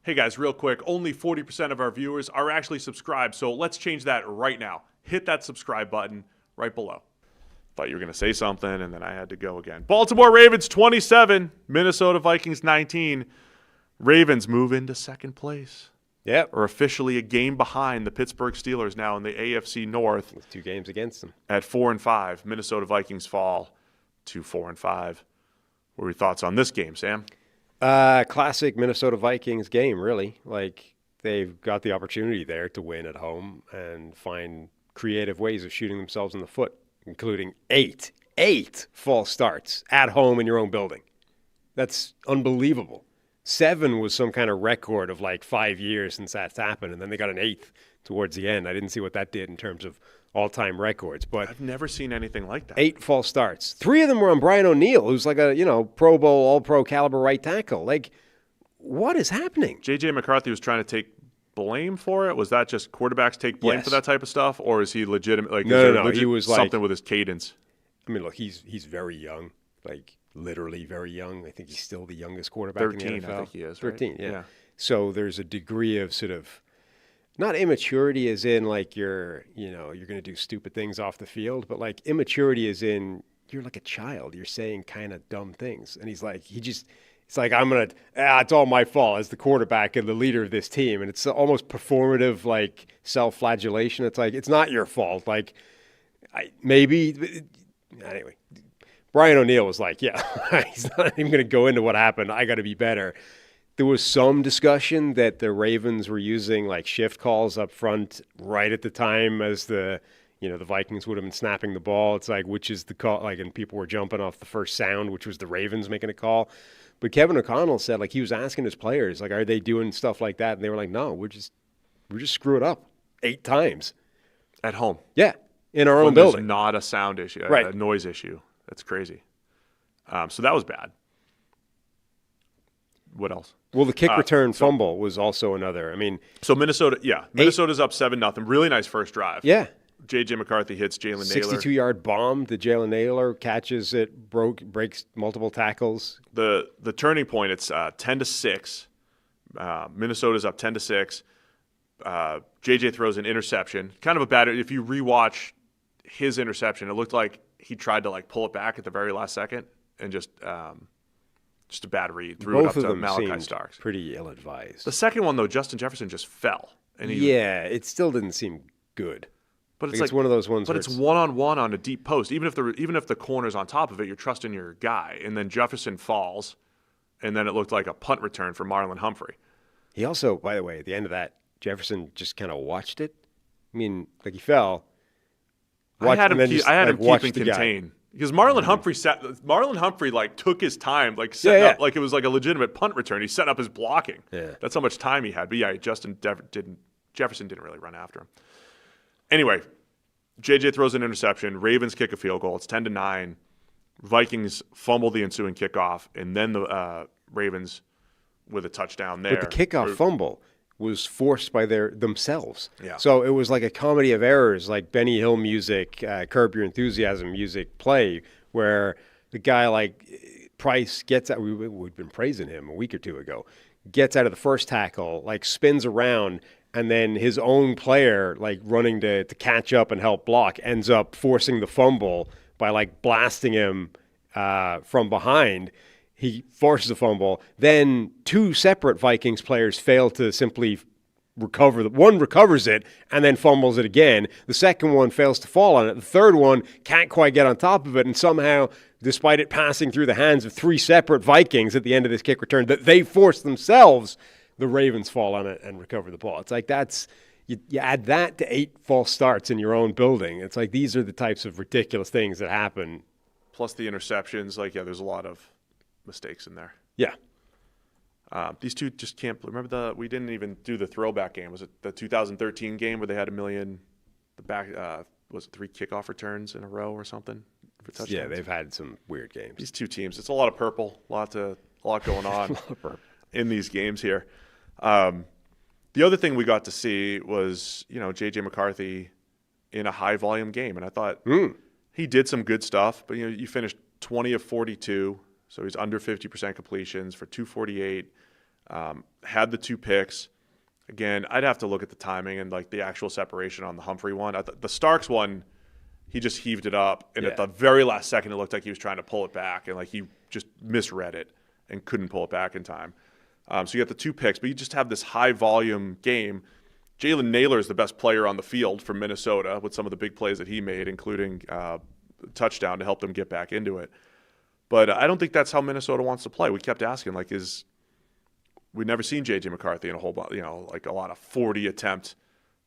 Hey guys, real quick, only 40% of our viewers are actually subscribed, so let's change that right now. Hit that subscribe button right below. Thought you were going to say something, and then I had to go again. Baltimore Ravens 27, Minnesota Vikings 19. Ravens move into second place. Yep. Are officially a game behind the Pittsburgh Steelers now in the AFC North. With 2 games against them. At 4-5, Minnesota Vikings fall to 4-5. What are your thoughts on this game, Sam? Classic Minnesota Vikings game, really. Like, they've got the opportunity there to win at home and find creative ways of shooting themselves in the foot, including eight false starts at home in your own building. That's unbelievable. 7 was some kind of record of like 5 years since that's happened, and then they got an 8th towards the end. I didn't see what that did in terms of all-time records, but I've never seen anything like that. 8 false starts. 3 of them were on Brian O'Neill, who's like a, Pro Bowl, All-Pro caliber right tackle. Like, what is happening? JJ McCarthy was trying to take blame for it. Was that just quarterbacks take blame for that type of stuff, or is he legitimate? Like, no. He was something with his cadence. I mean, look, he's very young, like literally very young. I think he's still the youngest quarterback 13, in the NFL. I think he is. 13, right? yeah. So there's a degree of sort of not immaturity as in like you're going to do stupid things off the field, but like immaturity as in you're like a child. You're saying kind of dumb things. And he's like, it's like, it's all my fault as the quarterback and the leader of this team. And it's almost performative, like self-flagellation. It's like, it's not your fault. Like, anyway, Brian O'Neill was like, yeah, he's not even going to go into what happened. I got to be better. There was some discussion that the Ravens were using like shift calls up front right at the time as the Vikings would have been snapping the ball. It's like, which is the call? Like, and people were jumping off the first sound, which was the Ravens making a call. But Kevin O'Connell said, like, he was asking his players, like, are they doing stuff like that? And they were like, no, we're just screwing up 8 times At home. Yeah, in our own building. There's not a sound issue, right? A noise issue. That's crazy. So that was bad. What else? Well, the kick return fumble was also another. I mean, so Minnesota's up 7-0. Really nice first drive. Yeah. JJ McCarthy hits Jalen Naylor. 62-yard bomb to Jalen Naylor, catches it, breaks multiple tackles. The turning point, it's 10-6. Minnesota's up 10-6. JJ throws an interception. Kind of a bad. If you rewatch his interception, it looked like he tried to like pull it back at the very last second and just a bad read. Threw Both it up of to them Malachi Starks. Pretty ill-advised. The second one though, Justin Jefferson just fell. And it still didn't seem good. But it's like one of those ones. But it's one-on-one on a deep post. Even if the corner's on top of it, you're trusting your guy. And then Jefferson falls, and then it looked like a punt return for Marlon Humphrey. He also, by the way, at the end of that, Jefferson just kind of watched it. I mean, like he fell. I had him keep and contain. Because Marlon Humphrey like took his time, like setting up, like it was like a legitimate punt return. He set up his blocking. Yeah. That's how much time he had. But yeah, Jefferson didn't really run after him. Anyway, JJ throws an interception. Ravens kick a field goal. It's 10-9. Vikings fumble the ensuing kickoff, and then the Ravens with a touchdown there. But the kickoff fumble was forced by themselves. Yeah. So it was like a comedy of errors, like Benny Hill music, Curb Your Enthusiasm music play, where the guy like Price gets out. We've been praising him a week or two ago. Gets out of the first tackle, like spins around, and then his own player, like running to catch up and help block, ends up forcing the fumble by like blasting him from behind. He forces a fumble. Then 2 separate Vikings players fail to simply recover. One recovers it and then fumbles it again. The second one fails to fall on it. The third one can't quite get on top of it, and somehow, despite it passing through the hands of 3 separate Vikings at the end of this kick return that they forced themselves, the Ravens fall on it and recover the ball. It's like you add that to 8 false starts in your own building. It's like these are the types of ridiculous things that happen. Plus the interceptions. Like, there's a lot of mistakes in there. Yeah. These two just can't. Remember we didn't even do the throwback game. Was it the 2013 game where they had was it 3 kickoff returns in a row or something for touchdowns? Yeah, they've had some weird games. These 2 teams. It's a lot of purple. A lot going on in these games here. The other thing we got to see was, JJ McCarthy in a high volume game, and I thought he did some good stuff. But you finished 20 of 42. So he's under 50% completions for 248, Had the 2 picks. Again, I'd have to look at the timing and like the actual separation on the Humphrey one. The Starks one, he just heaved it up, and at the very last second, it looked like he was trying to pull it back, and like he just misread it and couldn't pull it back in time. So you got the 2 picks, but you just have this high volume game. Jalen Naylor is the best player on the field for Minnesota with some of the big plays that he made, including touchdown to help them get back into it. But I don't think that's how Minnesota wants to play. We kept asking, like, we've never seen JJ McCarthy in a whole, like a lot of 40 attempt,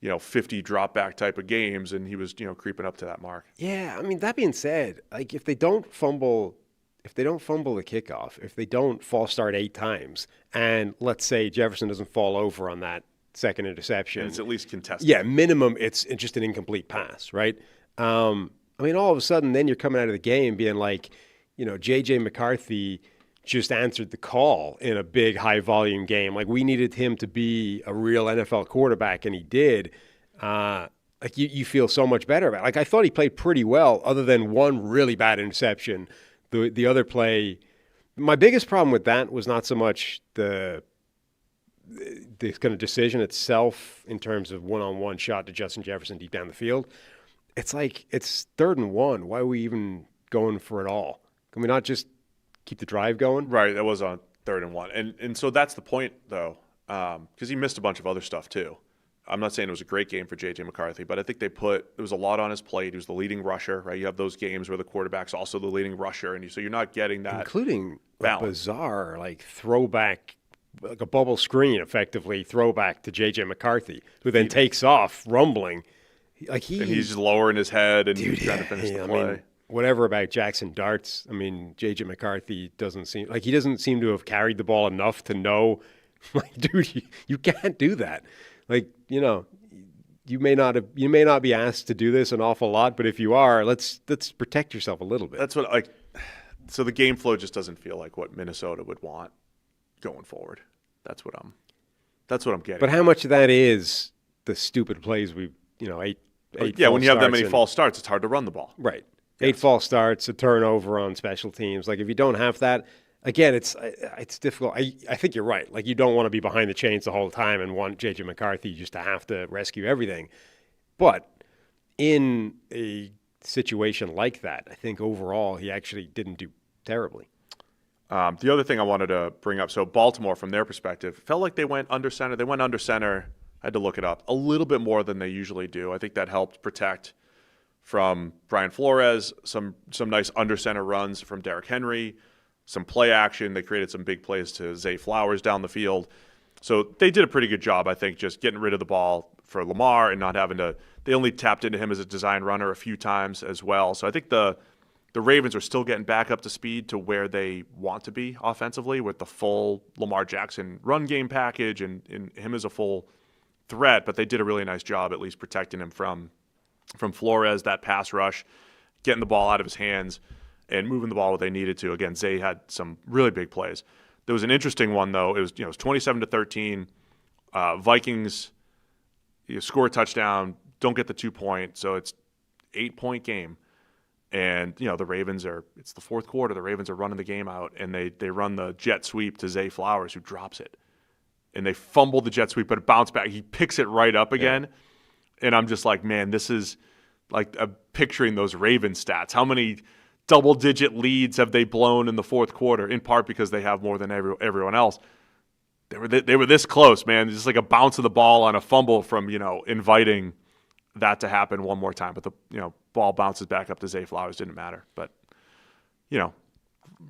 50 drop back type of games, and he was, creeping up to that mark. Yeah, I mean, that being said, like if they don't fumble the kickoff, if they don't false start 8 times, and let's say Jefferson doesn't fall over on that second interception, And it's at least contested. yeah, minimum it's just an incomplete pass, right? I mean, all of a sudden, then you're coming out of the game being like, JJ McCarthy just answered the call in a big high volume game. Like we needed him to be a real NFL quarterback, and he did. Like you feel so much better about it. Like I thought he played pretty well, other than one really bad interception. The other play, my biggest problem with that was not so much the kind of decision itself in terms of one-on-one shot to Justin Jefferson deep down the field. It's like it's 3rd and 1. Why are we even going for it all? Can we not just keep the drive going? Right, that was on 3rd and 1. And so that's the point, though, because he missed a bunch of other stuff, too. I'm not saying it was a great game for JJ McCarthy, but I think there was a lot on his plate. He was the leading rusher, right? You have those games where the quarterback's also the leading rusher, and so you're not getting that including balance. A bizarre, like, throwback, like a bubble screen, effectively, throwback to JJ McCarthy, who then takes off, rumbling. Like and he's just lowering his head and trying to finish the play. I mean, whatever about Jackson Darts, I mean, JJ McCarthy doesn't seem to have carried the ball enough to know, like, dude, you can't do that. Like, you may not be asked to do this an awful lot, but if you are, let's protect yourself a little bit. That's what so the game flow just doesn't feel like what Minnesota would want going forward. That's what I'm getting. But how much of that is the stupid plays eight when you have that many false starts, it's hard to run the ball. Right. 8 false starts, a turnover on special teams. Like if you don't have that, again, it's difficult. I think you're right. Like you don't want to be behind the chains the whole time and want JJ McCarthy just to have to rescue everything. But in a situation like that, I think overall he actually didn't do terribly. The other thing I wanted to bring up, so Baltimore, from their perspective, felt like they went under center. They went under center. I had to look it up a little bit more than they usually do. I think that helped protect from Brian Flores, some nice under center runs from Derrick Henry, some play action. They created some big plays to Zay Flowers down the field. So they did a pretty good job, I think, just getting rid of the ball for Lamar and not having to – they only tapped into him as a design runner a few times as well. So I think the Ravens are still getting back up to speed to where they want to be offensively with the full Lamar Jackson run game package and him as a full threat, but they did a really nice job at least protecting him from Flores, that pass rush, getting the ball out of his hands and moving the ball where they needed to. Again, Zay had some really big plays. There was an interesting one, though. It was 27-13. Vikings score a touchdown, don't get the 2 point, so it's 8-point game. And, the Ravens it's the fourth quarter. The Ravens are running the game out, and they run the jet sweep to Zay Flowers, who drops it. And they fumbled the jet sweep, but it bounced back. He picks it right up again. Yeah. And I'm just like, man, this is like picturing those Ravens stats. How many double-digit leads have they blown in the fourth quarter, in part because they have more than everyone else? They were this close, man. Just like a bounce of the ball on a fumble from, inviting that to happen one more time. But the, ball bounces back up to Zay Flowers. Didn't matter. But,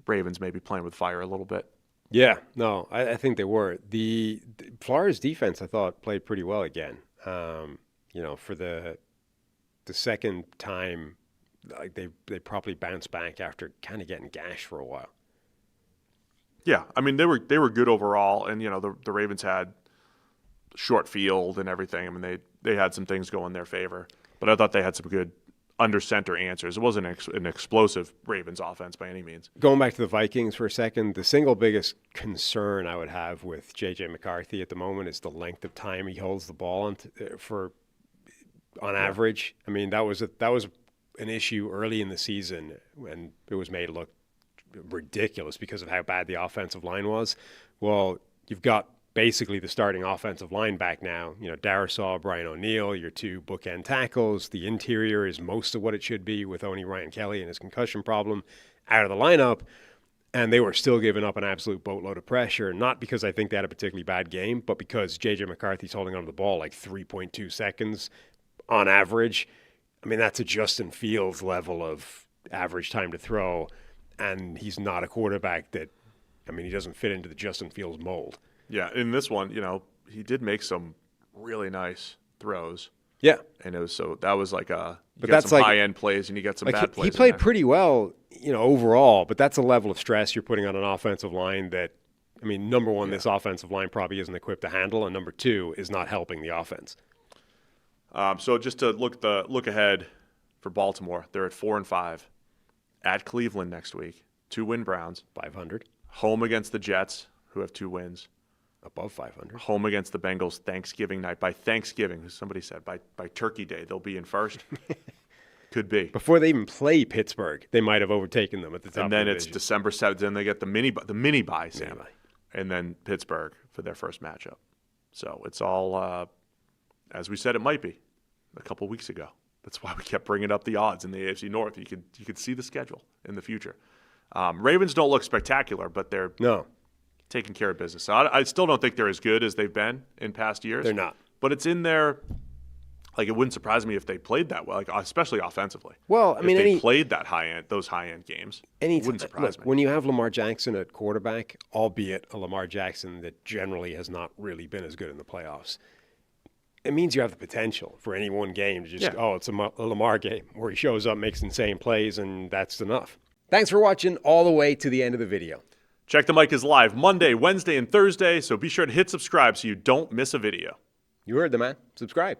Ravens may be playing with fire a little bit. Yeah, no, I think they were. The Flores defense, I thought, played pretty well again. For the second time, like they probably bounced back after kind of getting gashed for a while. Yeah, I mean they were good overall, and the Ravens had short field and everything. I mean they had some things go in their favor, but I thought they had some good under center answers. It wasn't an explosive Ravens offense by any means. Going back to the Vikings for a second, the single biggest concern I would have with JJ McCarthy at the moment is the length of time he holds the ball on average. I mean, that was an issue early in the season when it was made look ridiculous because of how bad the offensive line was. Well, you've got basically the starting offensive line back now. You know, Darisaw, Brian O'Neill, your two bookend tackles. The interior is most of what it should be with only Ryan Kelly and his concussion problem out of the lineup. And they were still giving up an absolute boatload of pressure, not because I think they had a particularly bad game, but because JJ McCarthy's holding onto the ball like 3.2 seconds on average. I mean, that's a Justin Fields level of average time to throw, and he's not a quarterback that, I mean, he doesn't fit into the Justin Fields mold. Yeah, in this one, you know, he did make some really nice throws. Yeah. And it was that was like you But got that's some like, high-end plays and you got some bad plays. He played pretty well, you know, overall, but that's a level of stress you're putting on an offensive line that, I mean, number one, this offensive line probably isn't equipped to handle, and number two is not helping the offense. So just to look ahead for Baltimore, they're at 4-5, at Cleveland next week, 2-win Browns, 500, home against the Jets, who have 2 wins, above 500, home against the Bengals Thanksgiving night. By Thanksgiving, somebody said by Turkey Day they'll be in first. Could be before they even play Pittsburgh. They might have overtaken them at the top. And then of the it's division. December 7th. Then they get the mini bye, Sam, and then Pittsburgh for their first matchup. So it's all as we said it might be a couple weeks ago. That's why we kept bringing up the odds in the AFC North. You could see the schedule in the future. Ravens don't look spectacular, but they're taking care of business. So I still don't think they're as good as they've been in past years. They're not. But it's in there. Like, it wouldn't surprise me if they played that well, like, especially offensively. Well, I mean, if they played those high-end games, it wouldn't surprise me. When you have Lamar Jackson at quarterback, albeit a Lamar Jackson that generally has not really been as good in the playoffs, it means you have the potential for any one game to just, it's a Lamar game where he shows up, makes insane plays, and that's enough. Thanks for watching all the way to the end of the video. Check the Mic is live Monday, Wednesday, and Thursday, so be sure to hit subscribe so you don't miss a video. You heard the man. Subscribe.